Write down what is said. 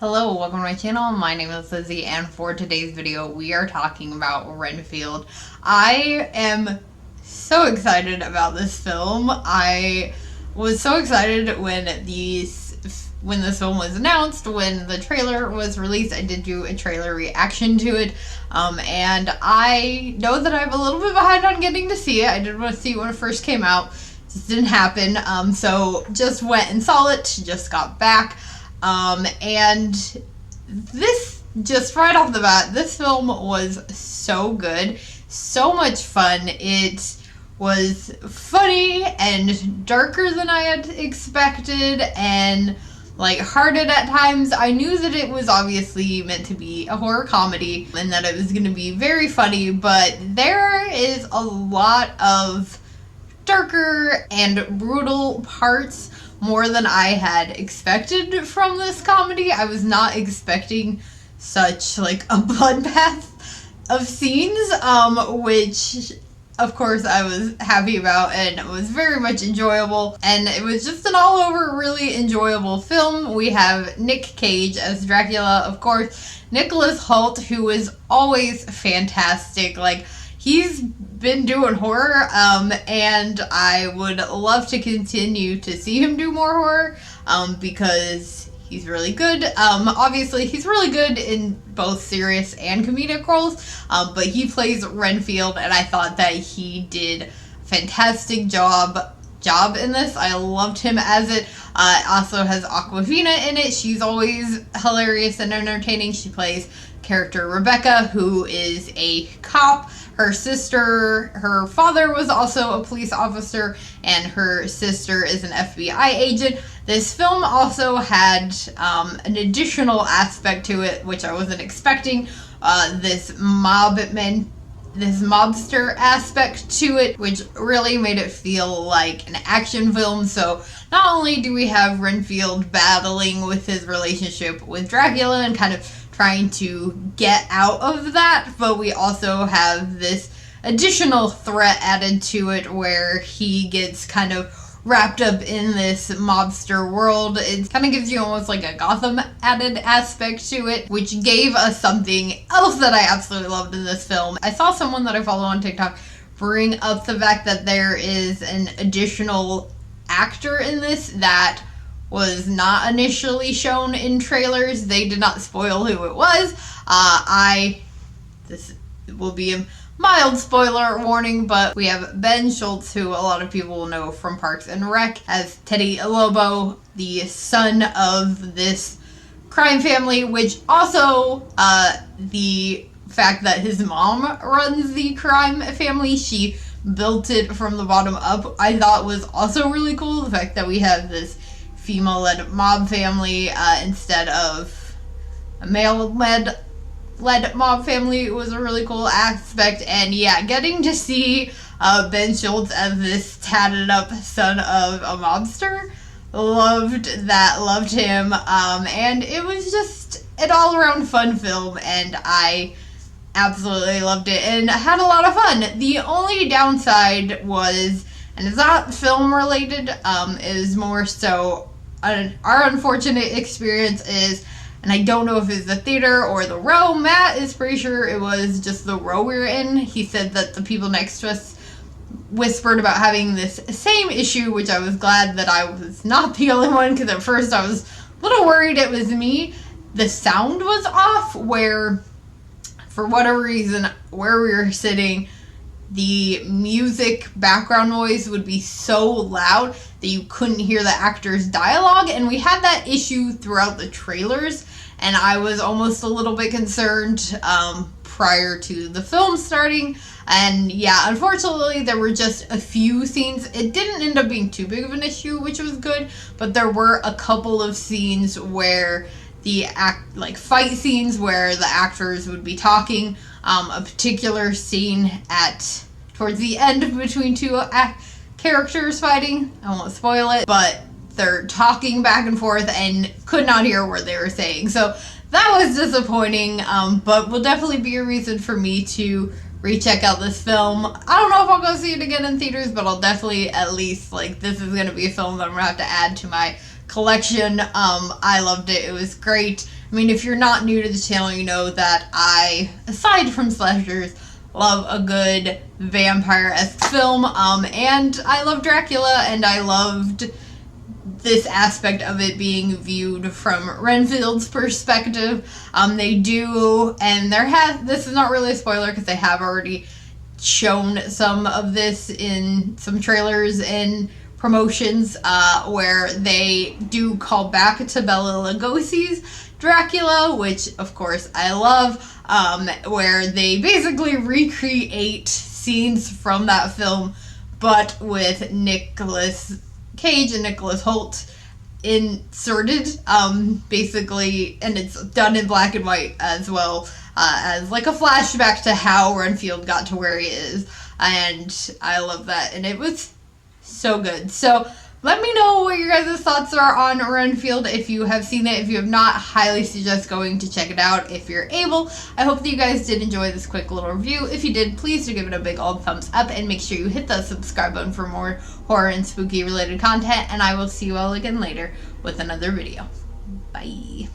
Hello, welcome to my channel. My name is Lizzie, and for today's video, we are talking about Renfield. I am so excited about this film. I was so excited when this film was announced, when the trailer was released. I did do a trailer reaction to it, and I know that I'm a little bit behind on getting to see it. I did want to see it when it first came out. Just didn't happen, so just went and saw it, just got back. And this, just right off the bat, this film was so good, so much fun. It was funny and darker than I had expected and lighthearted at times. I knew that it was obviously meant to be a horror comedy and that it was going to be very funny, but there is a lot of darker and brutal parts, more than I had expected from this comedy. I was not expecting such a bloodbath of scenes, which of course I was happy about, and it was very much enjoyable, and it was just an all over really enjoyable film. We have Nick Cage as Dracula, of course, Nicholas Hoult, who is always fantastic. He's been doing horror, and I would love to continue to see him do more horror, because he's really good. Obviously, he's really good in both serious and comedic roles, but he plays Renfield, and I thought that he did a fantastic job in this. I loved him as it. Also has Awkwafina in it. She's always hilarious and entertaining. She plays character Rebecca, who is a cop. Her father was also a police officer, and her sister is an FBI agent. This film also had an additional aspect to it, which I wasn't expecting. This mobster aspect to it, which really made it feel like an action film. So not only do we have Renfield battling with his relationship with Dracula and kind of trying to get out of that, but we also have this additional threat added to it where he gets kind of wrapped up in this mobster world. It kind of gives you almost like a Gotham added aspect to it, which gave us something else that I absolutely loved in this film. I saw someone that I follow on TikTok bring up the fact that there is an additional actor in this that was not initially shown in trailers. They did not spoil who it was. This will be a mild spoiler warning, but we have Ben Schultz, who a lot of people will know from Parks and Rec, as Teddy Lobo, the son of this crime family, which also, the fact that his mom runs the crime family, she built it from the bottom up, I thought was also really cool. The fact that we have this female-led mob family instead of a male-led mob family was a really cool aspect. And yeah, getting to see Ben Schultz as this tatted up son of a mobster, loved him, and it was just an all-around fun film, and I absolutely loved it and had a lot of fun. The only downside was, and it's not film related, is more so our unfortunate experience is, and I don't know if it's the theater or the row. Matt is pretty sure it was just the row we were in. He said that the people next to us whispered about having this same issue, which I was glad that I was not the only one, because at first I was a little worried it was me. The sound was off, where for whatever reason, where we were sitting, the music background noise would be so loud that you couldn't hear the actors' dialogue, and we had that issue throughout the trailers, and I was almost a little bit concerned prior to the film starting. And yeah, unfortunately there were just a few scenes. It didn't end up being too big of an issue, which was good, but there were a couple of scenes where the fight scenes where the actors would be talking. A particular scene towards the end between two characters fighting. I won't spoil it, but they're talking back and forth and could not hear what they were saying. So that was disappointing, but will definitely be a reason for me to recheck out this film. I don't know if I'll go see it again in theaters, but I'll definitely at least, this is going to be a film that I'm going to have to add to my collection. I loved it. It was great. I mean, if you're not new to the channel, you know that I, aside from slashers, love a good vampire-esque film, and I love Dracula, and I loved this aspect of it being viewed from Renfield's perspective. They do, and this is not really a spoiler because they have already shown some of this in some trailers and promotions, where they do call back to Bela Lugosi's Dracula, which of course I love, where they basically recreate scenes from that film, but with Nicolas Cage and Nicholas Hoult inserted, basically, and it's done in black and white as well, as like a flashback to how Renfield got to where he is, and I love that, and it was so good. So let me know what your guys' thoughts are on Renfield. If you have seen it, if you have not, highly suggest going to check it out if you're able. I hope that you guys did enjoy this quick little review. If you did, please do give it a big old thumbs up and make sure you hit the subscribe button for more horror and spooky related content, and I will see you all again later with another video. Bye.